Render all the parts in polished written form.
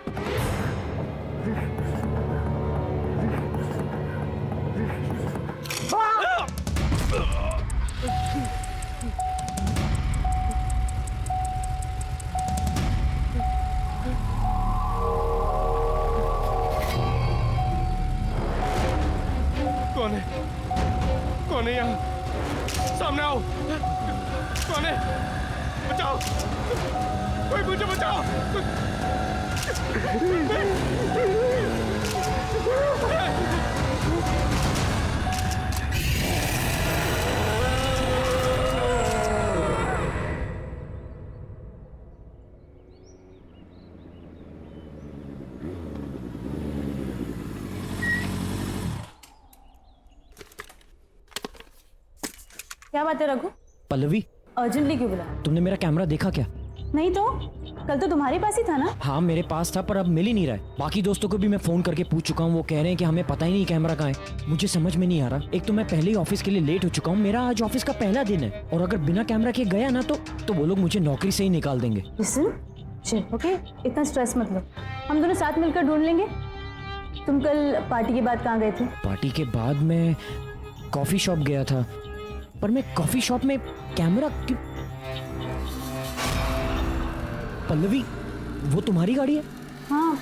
कौन है? कौन है यहाँ? सामने आओ। कौन है? बचाओ, कोई मुझे बचाओ। क्या बात है रघु? पल्लवी, अर्जेंटली क्यों बुला? तुमने मेरा कैमरा देखा क्या? नहीं तो कल तो तुम्हारे पास ही था ना? हाँ मेरे पास था, पर अब मिल ही नहीं रहा है। बाकी दोस्तों को भी मैं फोन करके पूछ चुका हूँ, वो कह रहे हैं कि हमें पता ही नहीं कैमरा कहाँ है। मुझे समझ में नहीं आ रहा। एक तो मैं पहले ही ऑफिस के लिए लेट हो चुका हूँ, मेरा आज ऑफिस का पहला दिन है, और अगर बिना कैमरा के गया ना तो वो लोग मुझे नौकरी से ही निकाल देंगे। ओके, इतना स्ट्रेस मत लो, हम दोनों साथ मिलकर ढूंढ लेंगे। तुम कल पार्टी के बाद कहाँ गए थे? पार्टी के बाद मैं कॉफी शॉप गया था, पर मैं कॉफी शॉप में कैमरा क्यों? पल्लवी, वो तुम्हारी गाड़ी है? हाँ।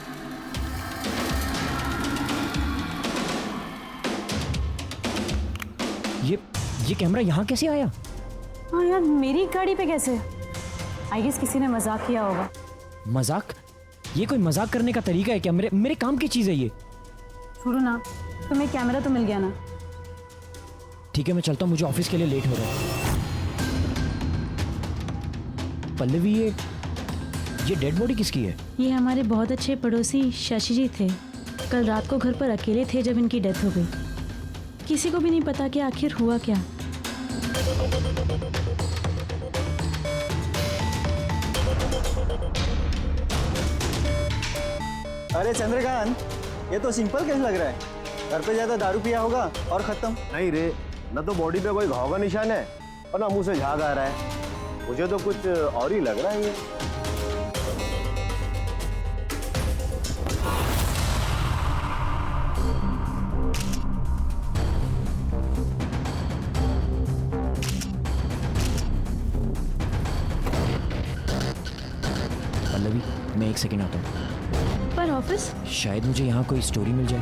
ये कैमरा यहाँ कैसे आया? हाँ यार, मेरी गाड़ी पे कैसे? आई गेस किसी ने मजाक किया होगा। मजाक? ये कोई मजाक करने का तरीका है क्या? मेरे काम की चीज है ये। छोड़ो ना, तुम्हें कैमरा तो मिल गया ना। ठीक है, मैं चलता हूँ, मुझे ऑफिस के लिए लेट हो रहा है। पल्लवी, ये डेड बॉडी किसकी है? ये हमारे बहुत अच्छे पड़ोसी शशि जी थे। कल रात को घर पर अकेले थे जब इनकी डेथ हो गई। किसी को भी नहीं पता कि आखिर हुआ क्या। अरे चंद्रकांत, ये तो सिंपल केस लग रहा है। घर पे ज्यादा दारू पिया होगा और खत्म। नहीं रे, न तो बॉडी पे कोई घाव का निशान है और ना मुंह से झाग आ रहा है। मुझे तो कुछ और ही लग रहा है ये। पल्लवी, मैं एक सेकंड आता हूँ। पर ऑफिस? शायद मुझे यहाँ कोई स्टोरी मिल जाए।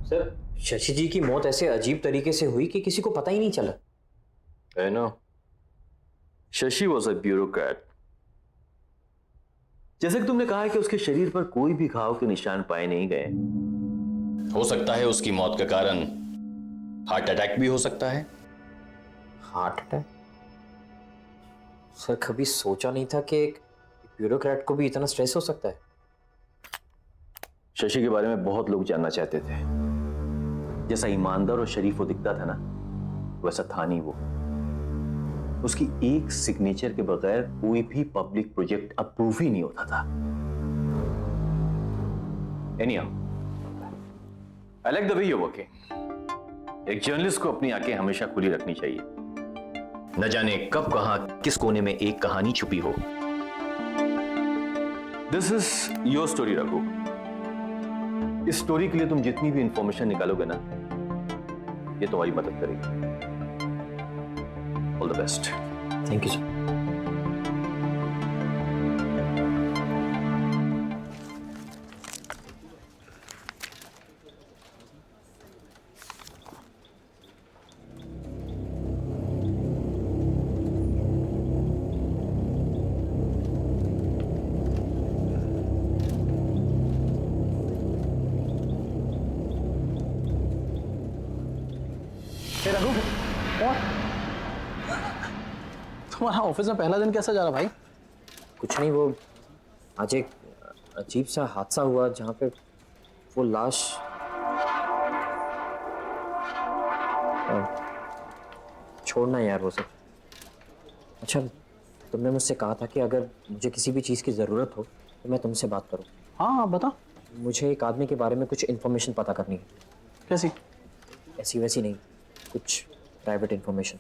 सर, शशि जी की मौत ऐसे अजीब तरीके से हुई कि किसी को पता ही नहीं चला। I know. Shashi was a bureaucrat. जैसे कि तुमने कहा है कि उसके शरीर पर कोई भी घाव के निशान पाए नहीं गए। हो सकता है उसकी मौत का कारण हार्ट अटैक भी हो सकता है। Heart attack? सर, कभी सोचा नहीं था कि एक ब्यूरोक्रेट को भी इतना स्ट्रेस हो सकता है। शशि के बारे में बहुत लोग जानना चाहते थे। जैसा ईमानदार और शरीफ वो दिखता था ना, वैसा था नहीं वो। उसकी एक सिग्नेचर के बगैर कोई भी पब्लिक प्रोजेक्ट अप्रूव ही नहीं होता था। Anyhow, I like the way you're working. एक जर्नलिस्ट को अपनी आंखें हमेशा खुली रखनी चाहिए। न जाने कब कहां किस कोने में एक कहानी छुपी हो। This is your story Raghu. इस स्टोरी के लिए तुम जितनी भी इंफॉर्मेशन निकालोगे ना, ये तुम्हारी मदद करेगी। All the best. Thank you sir. Raghu, तुम्हारा ऑफिस में पहला दिन कैसा जा रहा भाई? कुछ नहीं, वो आज एक अजीब सा हादसा हुआ जहाँ पे वो लाश छोड़ना यार वो सब। अच्छा, तुमने मुझसे कहा था कि अगर मुझे किसी भी चीज़ की ज़रूरत हो तो मैं तुमसे बात करूं। हाँ बता। मुझे एक आदमी के बारे में कुछ इन्फॉर्मेशन पता करनी है। कैसी? ऐसी वैसी नहीं, कुछ प्राइवेट इन्फॉर्मेशन।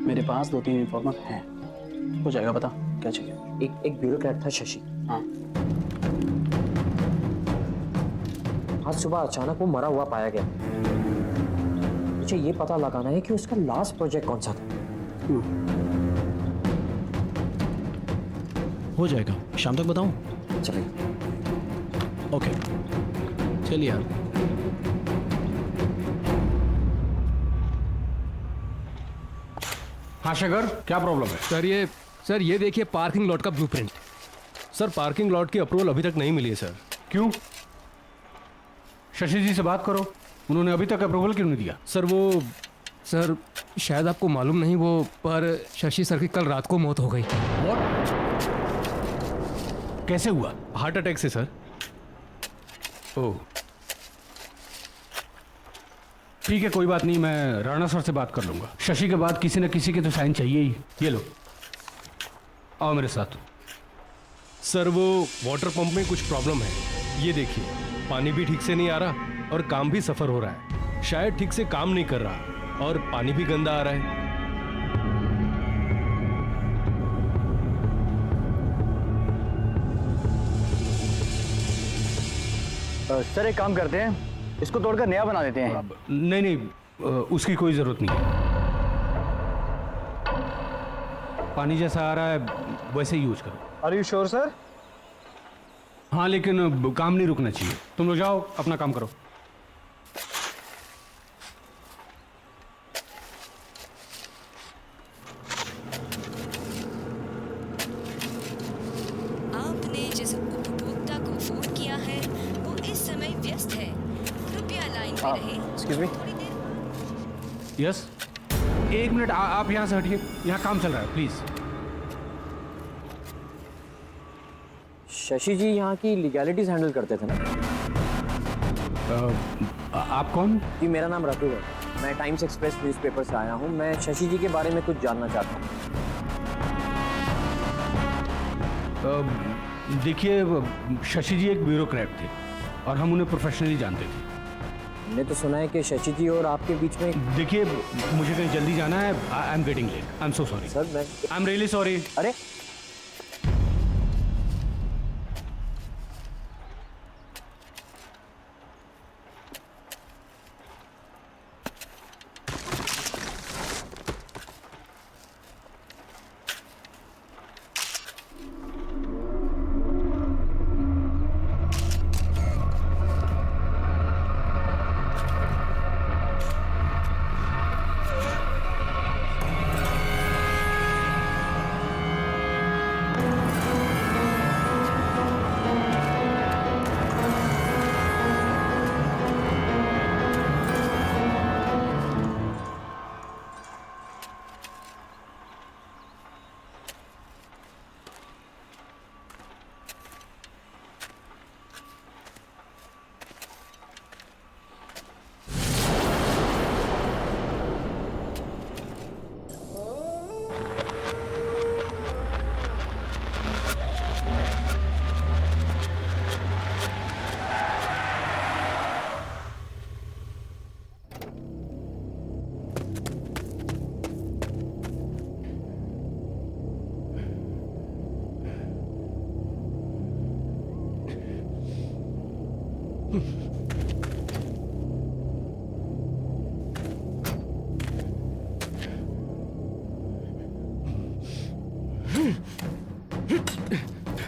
मेरे पास 2-3 इन्फॉर्मर हैं, हो जाएगा। बता क्या चाहिए? एक ब्यूरोक्रेट था शशि। हाँ। आज सुबह अचानक वो मरा हुआ पाया गया। मुझे ये पता लगाना है कि उसका लास्ट प्रोजेक्ट कौन सा था। हो जाएगा, शाम तक बताऊं? चलिए। ओके, चलिए यार। हाँ शेखर, क्या प्रॉब्लम है? सर ये देखिए पार्किंग लॉट का ब्लूप्रिंट। सर पार्किंग लॉट की अप्रूवल अभी तक नहीं मिली है सर। क्यों? शशि जी से बात करो, उन्होंने अभी तक अप्रूवल क्यों नहीं दिया? सर शायद आपको मालूम नहीं, वो पर शशि सर की कल रात को मौत हो गई। What? कैसे हुआ? हार्ट अटैक से सर। ओह ठीक है, कोई बात नहीं, मैं राणा सर से बात कर लूंगा। शशि के बाद किसी न किसी के तो साइन चाहिए ही। ये लो, आओ मेरे साथ। सर वो वाटर पंप में कुछ प्रॉब्लम है। ये देखिए, पानी भी ठीक से नहीं आ रहा और काम भी सफर हो रहा है। शायद ठीक से काम नहीं कर रहा और पानी भी गंदा आ रहा है। सर एक काम करते हैं, इसको तोड़कर नया बना देते हैं। नहीं, उसकी कोई जरूरत नहीं है। पानी जैसा आ रहा है वैसे यूज करो। Are you sure sir? हाँ, लेकिन काम नहीं रुकना चाहिए। तुम लोग जाओ, अपना काम करो। आपने जिस उपभोक्ता को फोन किया है वो इस समय व्यस्त है, कृपया लाइन पे रहें। Excuse me. यस, एक मिनट, आप यहाँ से हटिए, यहाँ काम चल रहा है, प्लीज। शशि जी यहाँ की लीगैलिटीज हैंडल करते थे ना? आप कौन? जी मेरा नाम रघु है, मैं टाइम्स एक्सप्रेस न्यूज़पेपर से आया हूँ। मैं शशि जी के बारे में कुछ जानना चाहता हूँ। देखिए, शशि जी एक ब्यूरोक्रेट थे और हम उन्हें प्रोफेशनली जानते थे। मैंने तो सुना है कि शशि जी और आपके बीच में। देखिए, मुझे कहीं जल्दी जाना है। I am getting late, I am so sorry sir. मैं आई एम रियली सॉरी। अरे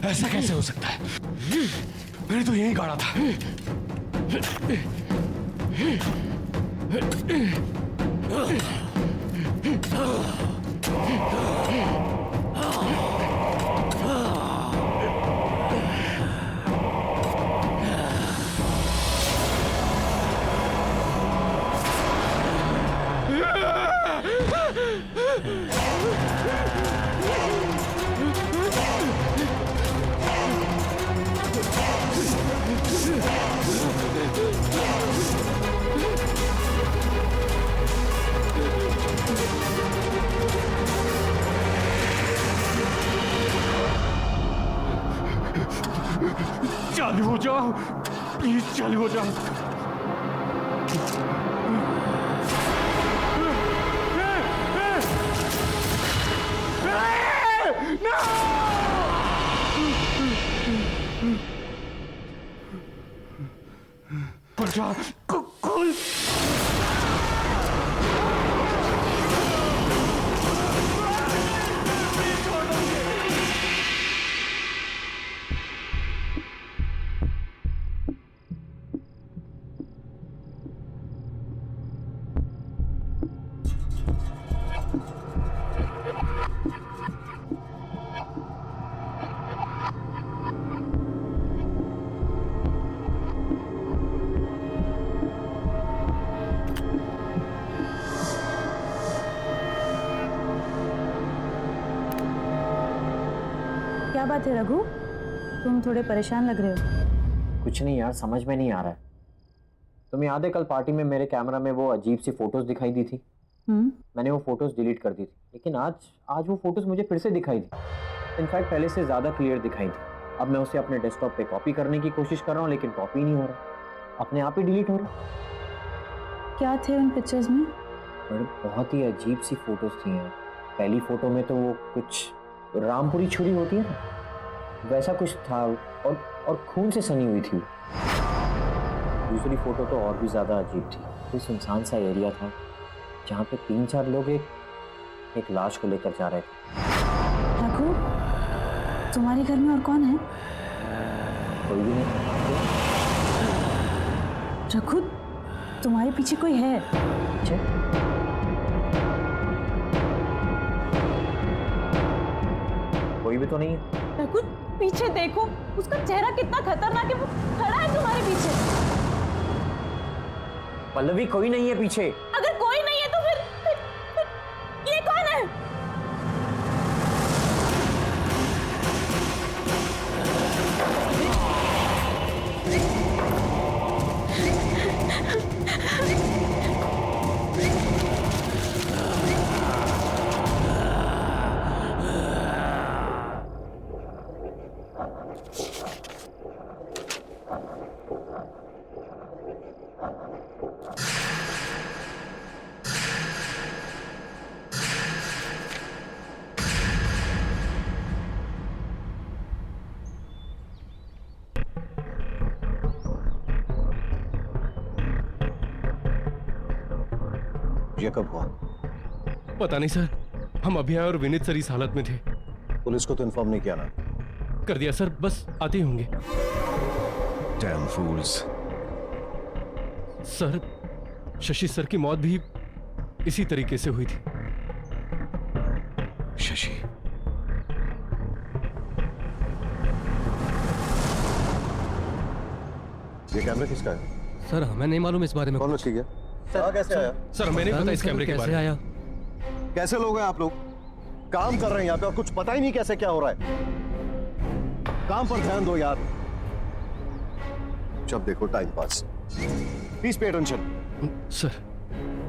ऐसा कैसे हो सकता है? मैंने तो यही गाड़ा था। चालू हो जाओ, प्लीज चालू हो जाओ। खुल। क्या बात है रघु, तुम थोड़े परेशान लग रहे हो। कुछ नहीं यार, समझ में नहीं आ रहा है। तुम्हें याद है कल पार्टी में मेरे कैमरा में वो अजीब सी फोटोज दिखाई दी थी? मैंने वो फोटोज डिलीट कर दी थी, लेकिन आज वो फोटोज मुझे फिर से दिखाई दी। इनफैक्ट पहले से ज़्यादा क्लियर दिखाई दी। अब मैं उसे अपने डेस्कटॉप पे कॉपी करने की कोशिश कर रहा हूँ, लेकिन कॉपी नहीं हो रहा, अपने आप ही डिलीट हो रहा। क्या थे उन पिक्चर्स में? बहुत ही अजीब सी फोटोज थी यार। पहली फोटो में तो वो कुछ रामपुरी छुरी होती है ना, वैसा कुछ था, और खून से सनी हुई थी। दूसरी फोटो तो और भी ज़्यादा अजीब थी। कोई सुनसान सा एरिया था जहाँ पे 3-4 लोग एक लाश को लेकर जा रहे थे। रघु, तुम्हारे घर में और कौन है? कोई भी नहीं। रघु, तुम्हारे पीछे कोई है? कोई भी तो नहीं है। रघु, पीछे देखो, उसका चेहरा कितना खतरनाक है, वो खड़ा है तुम्हारे पीछे। पल्लवी, कोई नहीं है पीछे। अगर कोई नहीं है तो फिर ये कौन है? ये कब हुआ? पता नहीं सर, हम अभी आए और विनीत सर इस हालत में थे। पुलिस को तो इन्फॉर्म नहीं किया ना? कर दिया सर, बस आते ही होंगे। Damn fools. Sir, Shashi sir की मौत भी इसी तरीके से हुई थी। शशि, ये कैमरा किसका है? सर हमें नहीं मालूम इस बारे में। कौन लोग ठीक है? कैसे आया? सर हमें नहीं पता इस कैमरे के बारे में। आया कैसे लोग हैं आप लोग? काम कर रहे हैं यहाँ पे और कुछ पता ही नहीं कैसे क्या हो रहा है। काम पर ध्यान दो यार। जब देखो time pass. Please pay attention. Sir.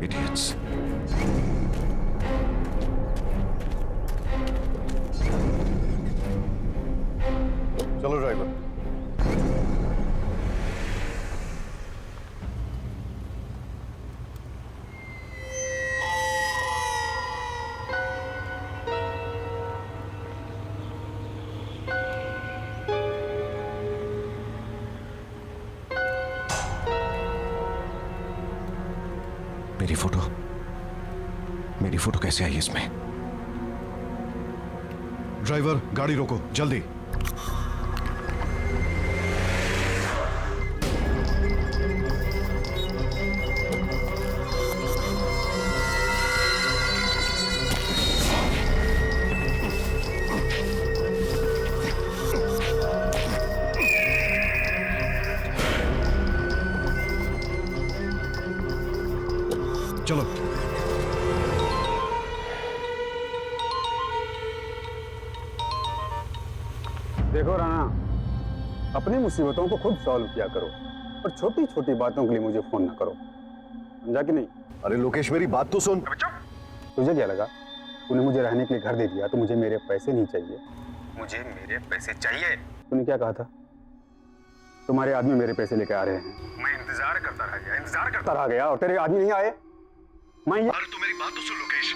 Idiots. चलो ड्राइवर। मेरी फोटो कैसे आई इसमें? ड्राइवर, गाड़ी रोको जल्दी। चलो। देखो राणा, अपनी मुसीबतों को खुद सॉल्व किया करो और छोटी छोटी बातों के लिए मुझे फोन ना करो, समझा कि नहीं? अरे लोकेश, मेरी बात तो सुन। तुझे क्या लगा तूने मुझे रहने के लिए घर दे दिया तो मुझे मेरे पैसे नहीं चाहिए? मुझे मेरे पैसे चाहिए। तूने क्या कहा था? तुम्हारे आदमी मेरे पैसे लेके आ रहे हैं। मैं इंतजार करता रह गया और तेरे आदमी नहीं आए। अरे तू मेरी बात तो सुन लोकेश।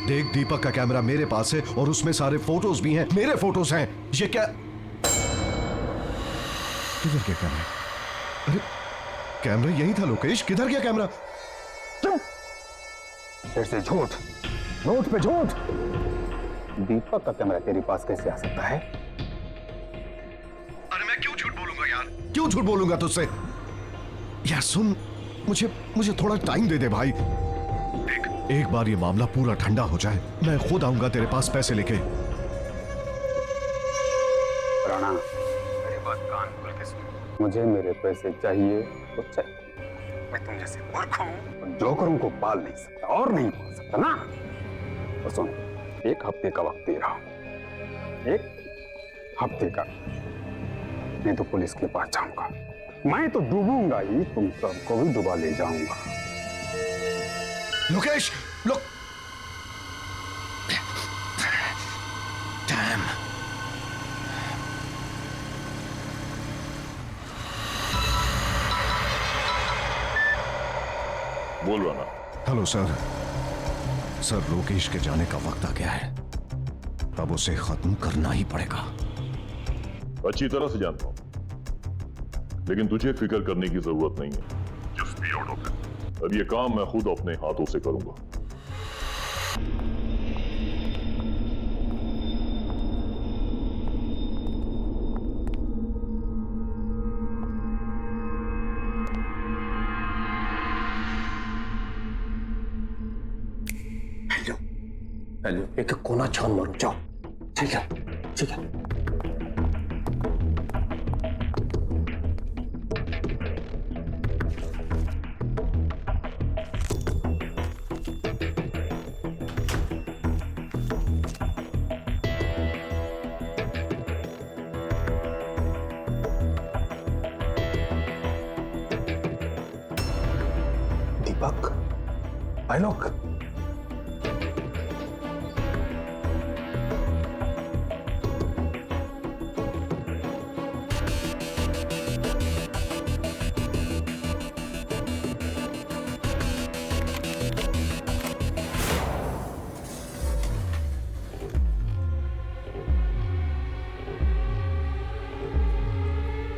देख, दीपक का कैमरा मेरे पास है और उसमें सारे फोटोज भी हैं, मेरे फोटोज हैं। ये क्या? किधर गया कैमरा? अरे कैमरा यही था लोकेश, किधर गया कैमरा? फिर से झूठ पे झूठ। दीपक का कैमरा तेरे पास कैसे आ सकता है? अरे मैं क्यों झूठ बोलूंगा यार? क्यों झूठ बोलूंगा तुझसे? यार सुन, मुझे थोड़ा टाइम दे दे भाई। एक बार ये मामला पूरा ठंडा हो जाए, मैं खुद आऊंगा तेरे पास पैसे लेके। राणा, मेरी बात कान खोल के सुन। मुझे मेरे पैसे चाहिए तो चाहिए। मैं तुम जैसे मूर्ख हूं और जोकरों को पाल नहीं सकता और नहीं पाल सकता ना। और सुन, 1 हफ्ते का वक्त दे रहा हूं, 1 हफ्ते का। नहीं तो पुलिस के पास जाऊंगा। मैं तो डूबूंगा ही, तुम सबको भी डुबा ले जाऊंगा। लोकेश, लोक डैम। बोल रहा ना। Hello sir. सर, लोकेश के जाने का वक्त आ गया है, अब उसे खत्म करना ही पड़ेगा। अच्छी तरह से जानता हूं, लेकिन तुझे फिक्र करने की जरूरत नहीं है। Just be out of it. अब ये काम मैं खुद अपने हाथों से करूंगा। हेलो, एक कोना छान मारो, जाओ। ठीक है, ठीक है। दीपक, आलोक,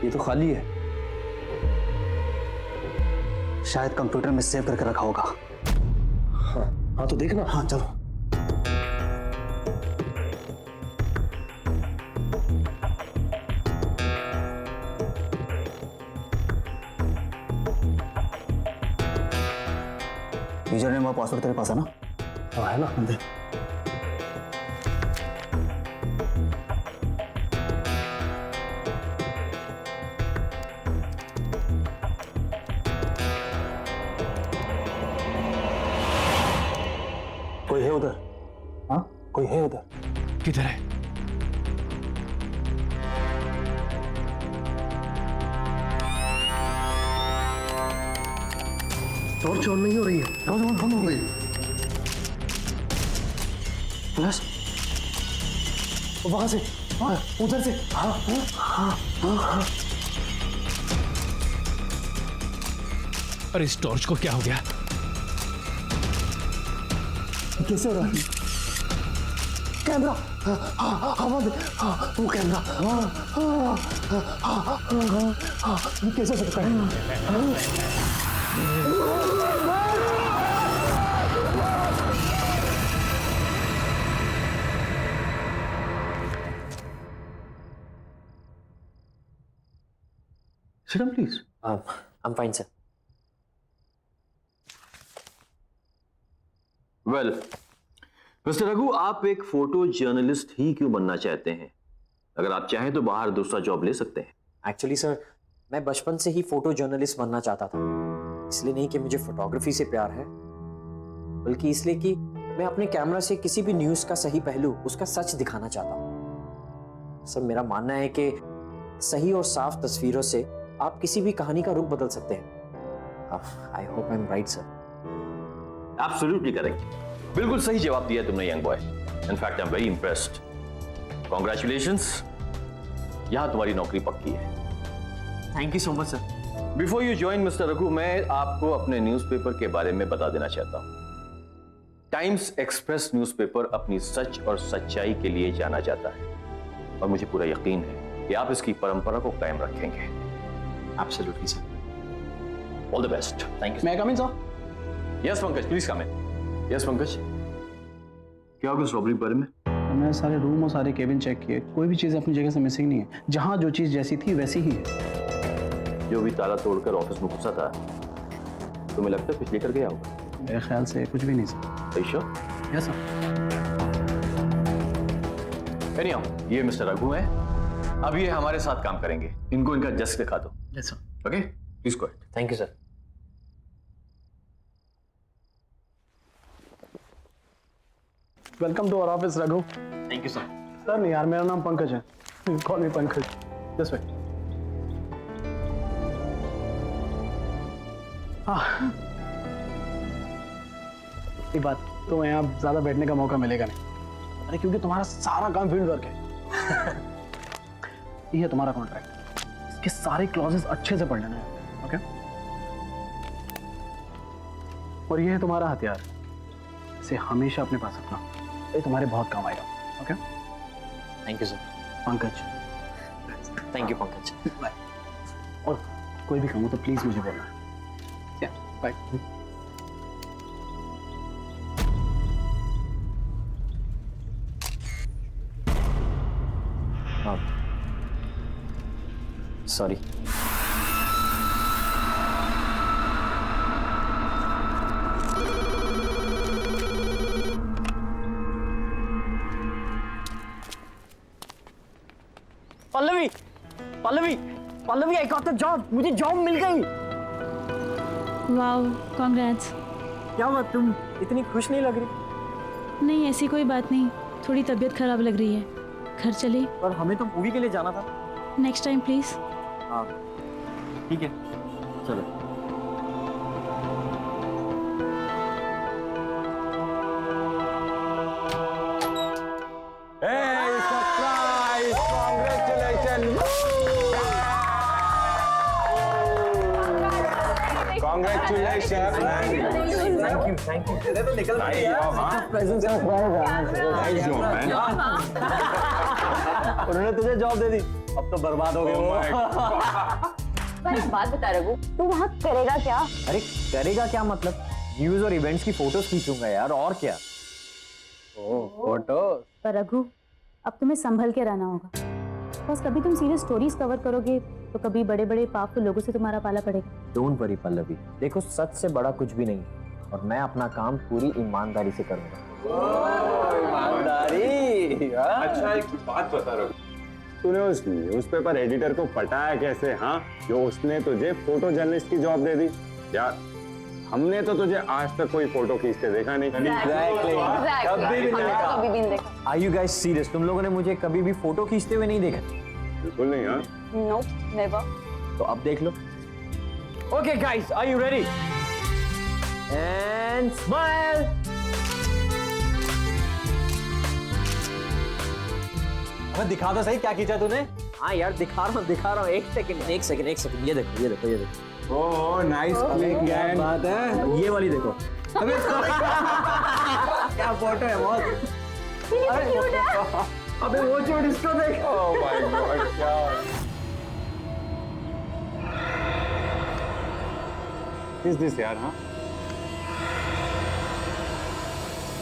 ये तो खाली है, शायद कंप्यूटर में सेव करके रखा होगा। हाँ तो देखना। हाँ चलो। यूजर नेम और पासवर्ड तेरे पास है ना? हाँ है ना। देख, कोई है उधर? हाँ, कोई है उधर? किधर है? टॉर्च ऑन नहीं हो रही है। टॉर्च ऑन बंद हो गई। प्लस वहां से, उधर से। हाँ हाँ हाँ हाँ हाँ। अरे इस टॉर्च को क्या हो गया? कैसे हो रहा है? कैमरा, वो कैमरा, ये कैसे हो सकता है? Sit down, please. I'm fine, sir. Well mister Raghu, आप एक फोटो जर्नलिस्ट ही क्यों बनना चाहते हैं? अगर आप चाहें तो बाहर दूसरा जॉब ले सकते हैं। एक्चुअली सर, मैं बचपन से ही फोटो जर्नलिस्ट बनना चाहता था। इसलिए नहीं कि मुझे फोटोग्राफी से प्यार है, बल्कि इसलिए कि मैं अपने कैमरा से किसी भी न्यूज़ का सही पहलू, उसका सच दिखाना चाहता हूँ। सर, मेरा मानना है कि सही और साफ तस्वीरों से आप किसी भी कहानी का रुख बदल सकते हैं। I hope I am right sir. Absolutely correct, बिल्कुल सही जवाब दिया तुमने young boy. In fact I am very impressed. Congratulations, यहां तुम्हारी नौकरी पक्की है। Thank you so much sir. Before you join mister Raghu, मैं आपको अपने न्यूज़पेपर के बारे में बता देना चाहता हूं। टाइम्स एक्सप्रेस न्यूज़पेपर अपनी सच और सच्चाई के लिए जाना जाता है, और मुझे पूरा यकीन है कि आप इसकी परंपरा को कायम रखेंगे। Absolutely sir. All the best. Thank you. May I come in, sir? Yes Pankaj, please come in. Yes Pankaj, क्या होगा इस रॉबरी के बारे में? मैंने सारे रूम और सारे केबिन चेक किए, कोई भी चीज़ अपनी जगह से मिसिंग नहीं है। जहाँ जो चीज़ जैसी थी वैसी ही है। जो भी ताला तोड़कर ऑफिस में घुसा था, तुम्हें लगता है कुछ लेकर गया होगा? मेरे ख्याल से कुछ भी नहीं sir. Sure? Yes sir. Anyhow, ये मिस्टर रघु हैं, अब ये हमारे साथ काम करेंगे। इनको इनका डेस्क दिखा दो। Yes sir. Okay, please go ahead. Thank you sir. Welcome to our office Raghu. Thank you sir. Sir नहीं यार, मेरा नाम पंकज है। Call me Pankaj. Just wait. एक बात, तो यहाँ ज्यादा बैठने का मौका मिलेगा नहीं। अरे क्योंकि तुम्हारा सारा काम फील्ड वर्क है। ये है तुम्हारा कॉन्ट्रैक्ट, इसके सारे क्लॉजेस अच्छे से पढ़ लेना है। ओके? और ये है तुम्हारा हथियार, इसे हमेशा अपने पास रखना, ये तुम्हारे बहुत काम आएगा। Okay? Thank you sir. Pankaj. Thank you Pankaj. Bye. और कोई भी काम हो तो प्लीज मुझे बोलना। Bye. Sorry. Pallavi, Pallavi, Pallavi, I got the job. मुझे जॉब मिल गई। Wow, congrats. क्या बात, तुम इतनी खुश नहीं लग रही? नहीं, ऐसी कोई बात नहीं, थोड़ी तबीयत खराब लग रही है। घर चले? पर हमें तो मूवी के लिए जाना था। Next time please. हाँ ठीक है, चलो। Thank you. तो निकल उन्होंने तुझे जॉब दे दी, अब तो बर्बाद हो गए वो। एक बात बता रघु, तू वहाँ करेगा क्या? अरे करेगा क्या मतलब, न्यूज और इवेंट्स की फोटोज खींचूंगा यार, और क्या। ओह फोटो। पर रघु, अब तुम्हें संभल के रहना होगा, बस कभी तुम सीरियस स्टोरीज कवर करोगे तो कभी बड़े बड़े पावरफुल लोगों से तुम्हारा पाला पड़ेगा। डोंट वरी पल्लवी, देखो सच से बड़ा कुछ भी नहीं, और मैं अपना काम पूरी ईमानदारी से करूंगा। ईमानदारी? अच्छा एक बात बता रहा हूँ, तूने उस न्यूज़पेपर एडिटर को पटाया कैसे? हाँ, जो उसने तुझे फोटो जर्नलिस्ट की जॉब दे दी यार। हमने तो तुझे आज तक कोई फोटो खींचते देखा नहीं। कभी भी नहीं देखा। Are you guys serious? तुम लोगों ने मुझे कभी भी फोटो खींचते हुए नहीं देखा? बिल्कुल नहीं। हाँ नो, नेवर। तो अब देख लो। Okay guys, are you ready? And smile. अब दिखा दो सही क्या खींचा तूने। हाँ यार दिखा रहा हूँ। एक सेकंड। ये देखो। Oh nice click. क्या बात है, ये वाली देखो। अबे क्या फोटो है बहुत। अबे वो चोट इसको देख। ओह माय गॉड, क्या इज दिस यार। हाँ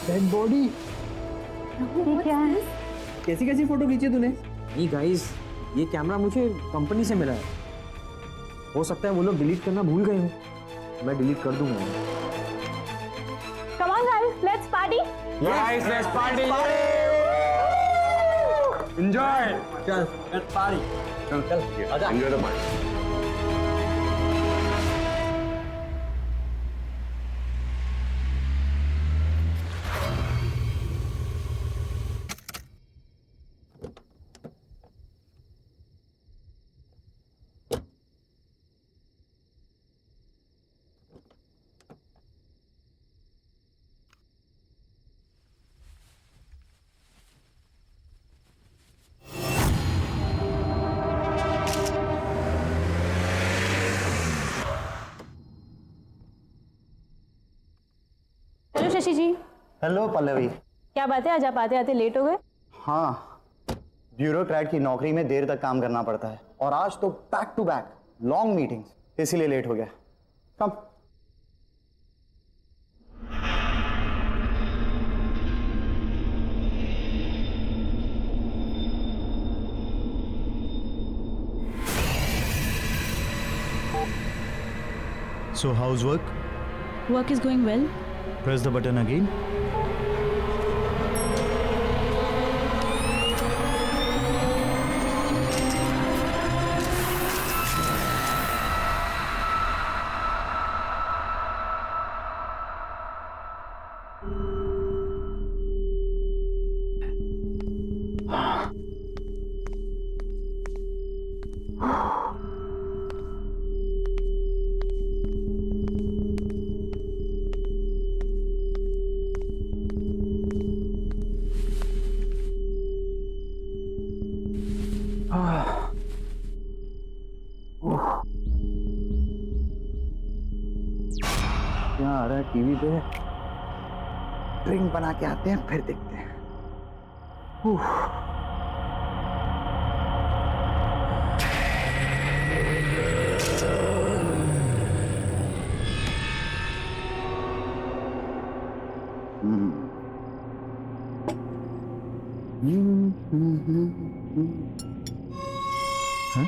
डेड बॉडी। क्या है? कैसी फोटो खींची तूने? नहीं गाइस, ये कैमरा मुझे कंपनी से मिला है। हो सकता है वो लोग डिलीट करना भूल गए हो। मैं डिलीट कर दूंगा। Come on guys, let's party. Guys, let's party. Enjoy. चल, let's party. चल, आजा। Enjoy the party. Hello Shashi ji. Hello Pallavi. क्या बात है, आज आप आते आते लेट हो गए? हाँ, ब्यूरोक्रेट की नौकरी में देर तक काम करना पड़ता है और आज तो back to back long meetings, इसीलिए लेट हो गया। कम। So how's work? Work is going well. Press the button again. क्या आ रहा है टीवी पे? ड्रिंक बना के आते हैं, फिर देखते हैं। हाँ?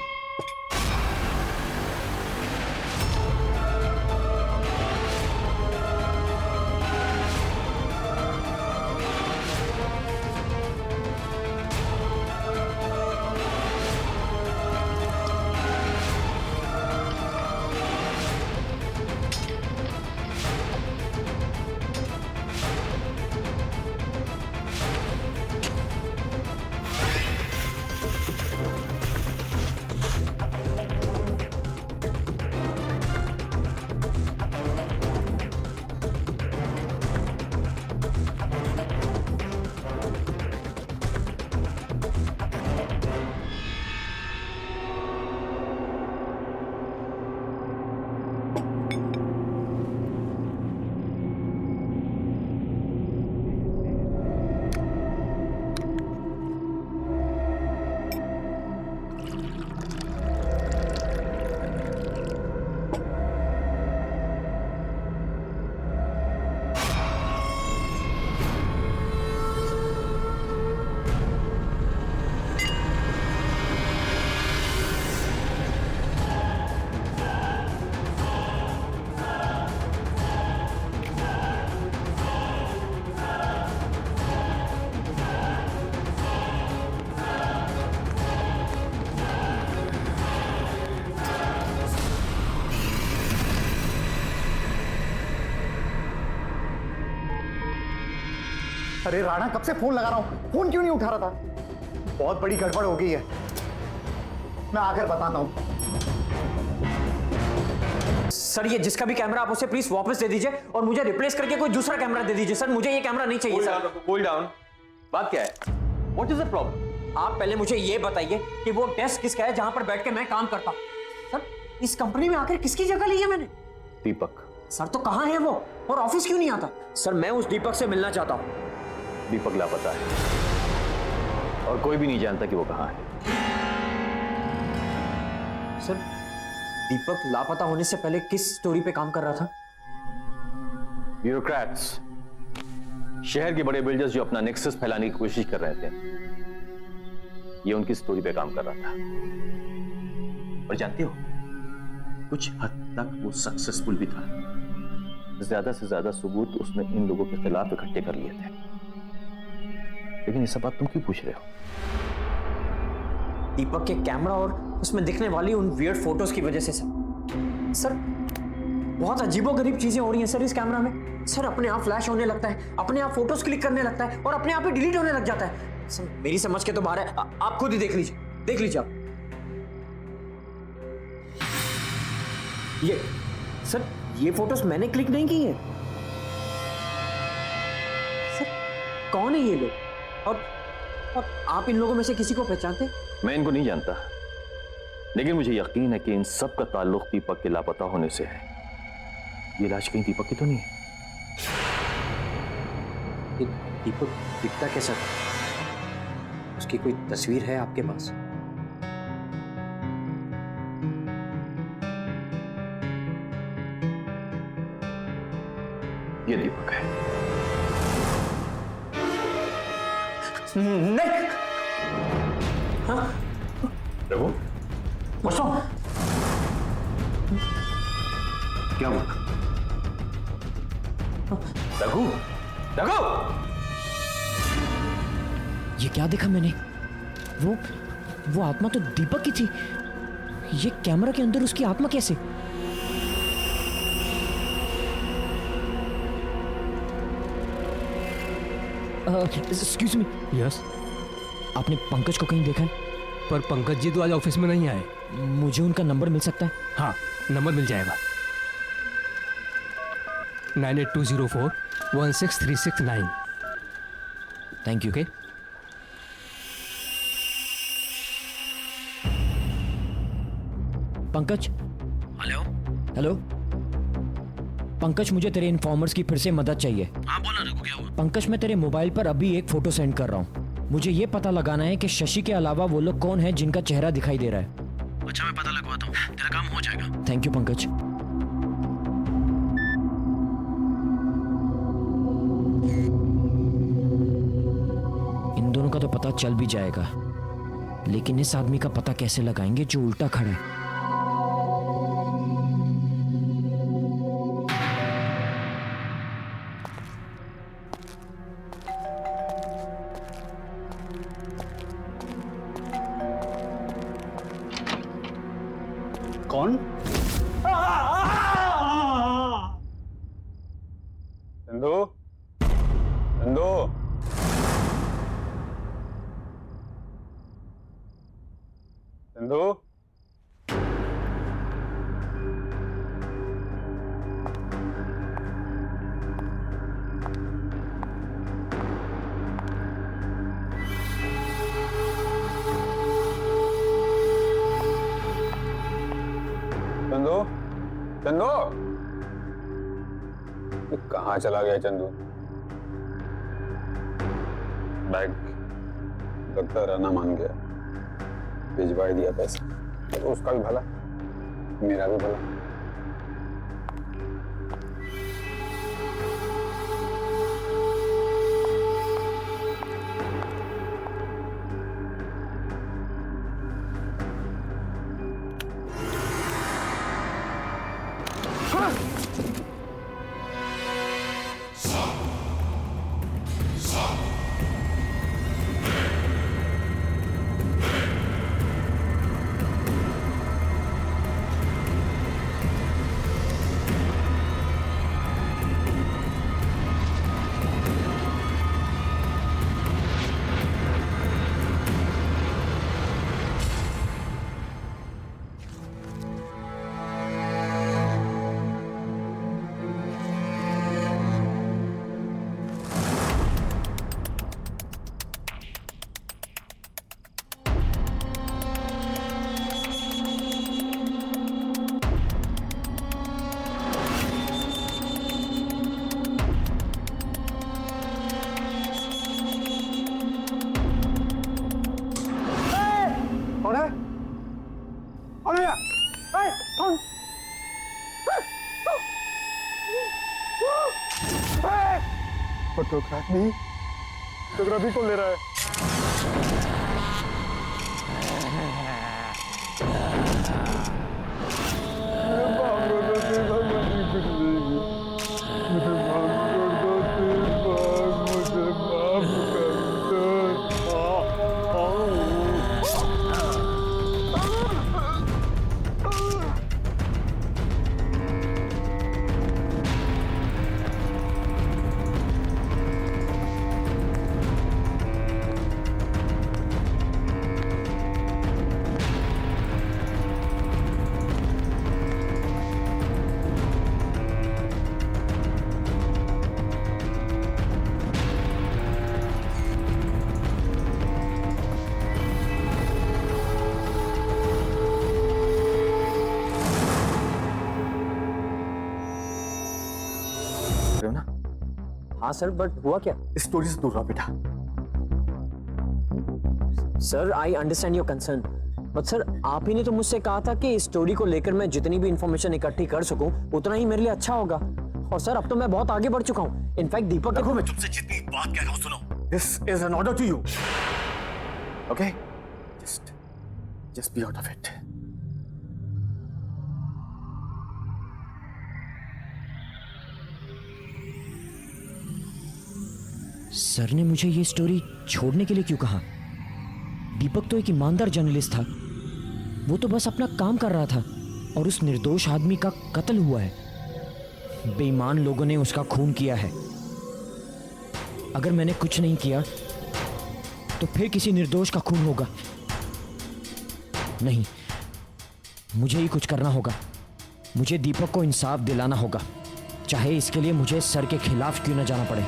अरे राणा, कब से फोन लगा रहा हूं, फोन क्यों नहीं उठा रहा था? बहुत बड़ी गड़बड़ हो गई है, मैं आकर बताता हूं। सर, ये जिसका भी कैमरा आप उसे प्लीज वापस दे दीजिए और मुझे रिप्लेस करके कोई दूसरा कैमरा दे दीजिए। सर, मुझे ये कैमरा नहीं चाहिए। Sir, cool down. बात क्या है? What is the problem? आप पहले मुझे ये बताइए कि वो डेस्क किसका है जहां पर बैठ के मैं काम करता हूं? सर, इस कंपनी में आकर किसकी जगह ली है मैंने? दीपक। सर, तो कहां है वो और ऑफिस क्यों नहीं आता? सर, मैं उस दीपक से मिलना चाहता हूं। दीपक लापता है और कोई भी नहीं जानता कि वो कहां है। सर, दीपक लापता होने से पहले किस स्टोरी पे काम कर रहा था? ब्यूरोक्रेट्स, शहर के बड़े बिल्डर्स जो अपना नेक्सस फैलाने की कोशिश कर रहे थे, ये उनकी स्टोरी पे काम कर रहा था। और जानती हो, कुछ हद तक वो सक्सेसफुल भी था। ज्यादा से ज्यादा सबूत उसने इन लोगों के खिलाफ इकट्ठे कर लिए थे। लेकिन ये सब बात तुम क्यों पूछ रहे हो? दीपक के कैमरा और उसमें दिखने वाली उन वियर्ड फोटोज की वजह से सर बहुत अजीबोगरीब चीजें हो रही हैं सर इस कैमरा में। सर अपने आप फ्लैश होने लगता है, अपने आप फोटोज क्लिक करने लगता है और अपने आप ही डिलीट होने लग जाता है। सर मेरी समझ के तो बाहर है, आप खुद ही देख लीजिए आप। ये फोटोज मैंने क्लिक नहीं की है। सर कौन है ये लोग और आप इन लोगों में से किसी को पहचानते? मैं इनको नहीं जानता, लेकिन मुझे यकीन है कि इन सब का ताल्लुक दीपक के लापता होने से है। ये लाश कहीं दीपक की तो नहीं है? दीपक दिखता कैसा था? उसकी कोई तस्वीर है आपके पास? ये दीपक है। नहीं। हाँ? रघु, बसो। क्या हुआ? रघु, रघु! ये क्या देखा मैंने? वो आत्मा तो दीपक की थी। ये कैमरा के अंदर उसकी आत्मा कैसे? Excuse me. यस। आपने पंकज को कहीं देखा है? पर पंकज जी तो आज ऑफिस में नहीं आए। मुझे उनका नंबर मिल सकता है? हाँ, नंबर मिल जाएगा। 9820416369। Thank you. Okay. Pankaj. Hello Pankaj, मुझे तेरे इन्फॉर्मर्स की फिर से मदद चाहिए। हाँ बोला रघु, क्या हुआ? पंकज, मैं तेरे मोबाइल पर अभी एक फोटो सेंड कर रहा हूँ। मुझे ये पता लगाना है कि शशि के अलावा वो लोग कौन है जिनका चेहरा दिखाई दे रहा है। अच्छा मैं पता लगवाता हूँ, तेरा काम हो जाएगा। Thank you Pankaj. इन दोनों का तो पता चल भी जाएगा, लेकिन इस आदमी का पता कैसे लगाएंगे जो उल्टा खड़ा है? कौन? चंदू, चंदू, चंदू, चंदू, चंदू, ये कहाँ चला गया चंदू? बैग लगता रहना मान गया, भिजवा ही दिया पैसा। तो उसका भी भला, मेरा भी भला। फोटोग्राफी फोटोग्राफी कौन ले रहा है? हाँ सर, बट हुआ क्या? स्टोरी से दूर रहो बेटा। Sir I understand your concern, but sir आप ही ने तो मुझसे कहा था कि इस स्टोरी को लेकर मैं जितनी भी इंफॉर्मेशन इकट्ठी कर सकूं उतना ही मेरे लिए अच्छा होगा। और सर अब तो मैं बहुत आगे बढ़ चुका हूं। इनफैक्ट दीपक देखो, मैं तुमसे जितनी बात कह रहा हूं सुनो। This is an order to you, okay? Just be out of it. Sir ने मुझे ये स्टोरी छोड़ने के लिए क्यों कहा? दीपक तो एक ईमानदार जर्नलिस्ट था, वो तो बस अपना काम कर रहा था और उस निर्दोष आदमी का कत्ल हुआ है। बेईमान लोगों ने उसका खून किया है। अगर मैंने कुछ नहीं किया तो फिर किसी निर्दोष का खून होगा। नहीं, मुझे ही कुछ करना होगा। मुझे दीपक को इंसाफ दिलाना होगा, चाहे इसके लिए मुझे सर के खिलाफ क्यों न जाना पड़े।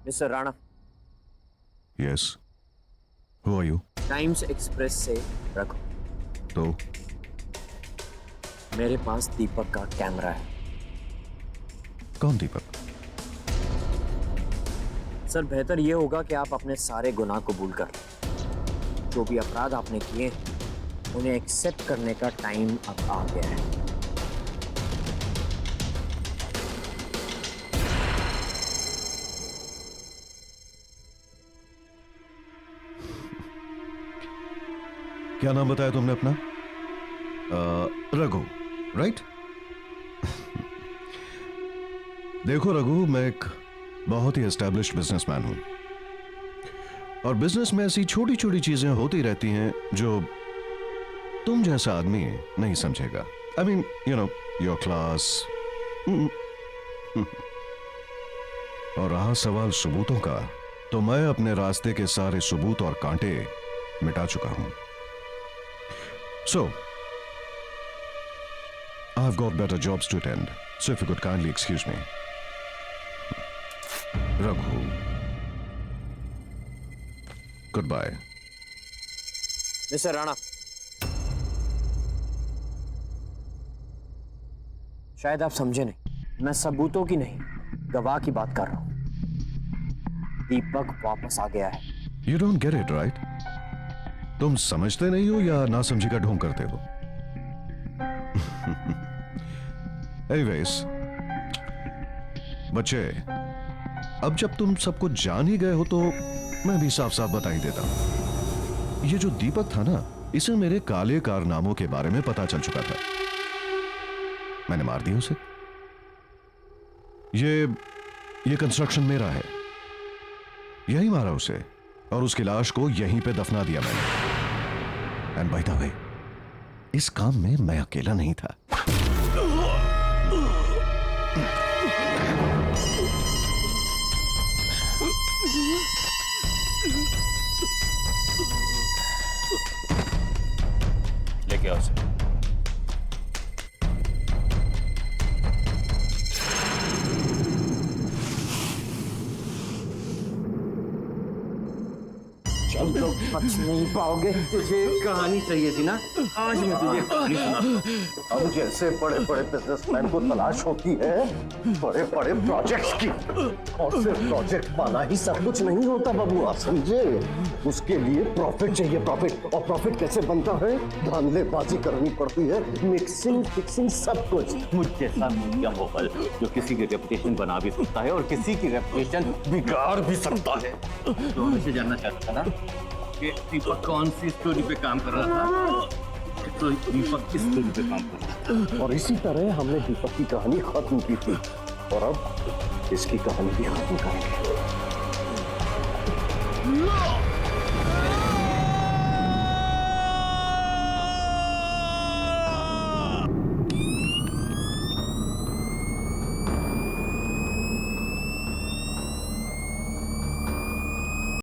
Mister Rana. Yes, who are you? Times Express से रखो। तो मेरे पास दीपक का कैमरा है। कौन दीपक? सर बेहतर यह होगा कि आप अपने सारे गुनाह कबूल कर लें। जो भी अपराध आपने किए उन्हें एक्सेप्ट करने का टाइम अब आ गया है। क्या नाम बताया तुमने अपना? रघु, राइट? देखो रघु, मैं एक बहुत ही एस्टैब्लिश्ड बिजनेसमैन हूं और बिजनेस में ऐसी छोटी छोटी चीजें होती रहती हैं जो तुम जैसा आदमी नहीं समझेगा। I mean you know your class. और रहा सवाल सबूतों का, तो मैं अपने रास्ते के सारे सबूत और कांटे मिटा चुका हूं। So, I've got better jobs to attend, so if you could kindly excuse me. Raghu. Goodbye. Mister Rana, शायद आप समझे नहीं, मैं सबूतों की नहीं गवाह की बात कर रहा हूं। दीपक वापस आ गया है। You don't get it, right? तुम समझते नहीं हो या नासमझी का ढोंग करते हो? Anyways, बच्चे, अब जब तुम सब कुछ जान ही गए हो तो मैं भी साफ साफ बता ही देता हूं। ये जो दीपक था ना, इसे मेरे काले कारनामों के बारे में पता चल चुका था। मैंने मार दिया उसे। ये कंस्ट्रक्शन मेरा है, यही मारा उसे और उसकी लाश को यहीं पे दफना दिया मैंने। एंड बाय द वे, इस काम में मैं अकेला नहीं था। लेके आओ उसे। चल तो बच नहीं पाओगे। तुझे कहानी चाहिए थी ना, आज मैं तुझे कहानी सुनाता हूं। अब जैसे बड़े बड़े बिजनेसमैन को तलाश होती है बड़े बड़े प्रोजेक्ट्स की, और सिर्फ प्रोजेक्ट पाना ही सब कुछ नहीं होता बाबू, आप समझे? उसके लिए प्रॉफिट चाहिए, प्रॉफिट। और प्रॉफिट कैसे बनता है? धांधलेबाजी करनी पड़ती है, मिक्सिंग फिक्सिंग सब कुछ। मुझ जैसा मीडिया मोगल जो किसी की रेपुटेशन बना भी सकता है और किसी की रेपुटेशन बिगाड़ भी सकता है। तो हमें जानना चाहता था ना कि दीपक कौन सी स्टोरी पे काम कर रहा था, तो दीपक किस स्टोरी पे काम कर रहा था। और इसी तरह हमने दीपक की कहानी खत्म की थी और अब इसकी कहानी भी खत्म करेंगे।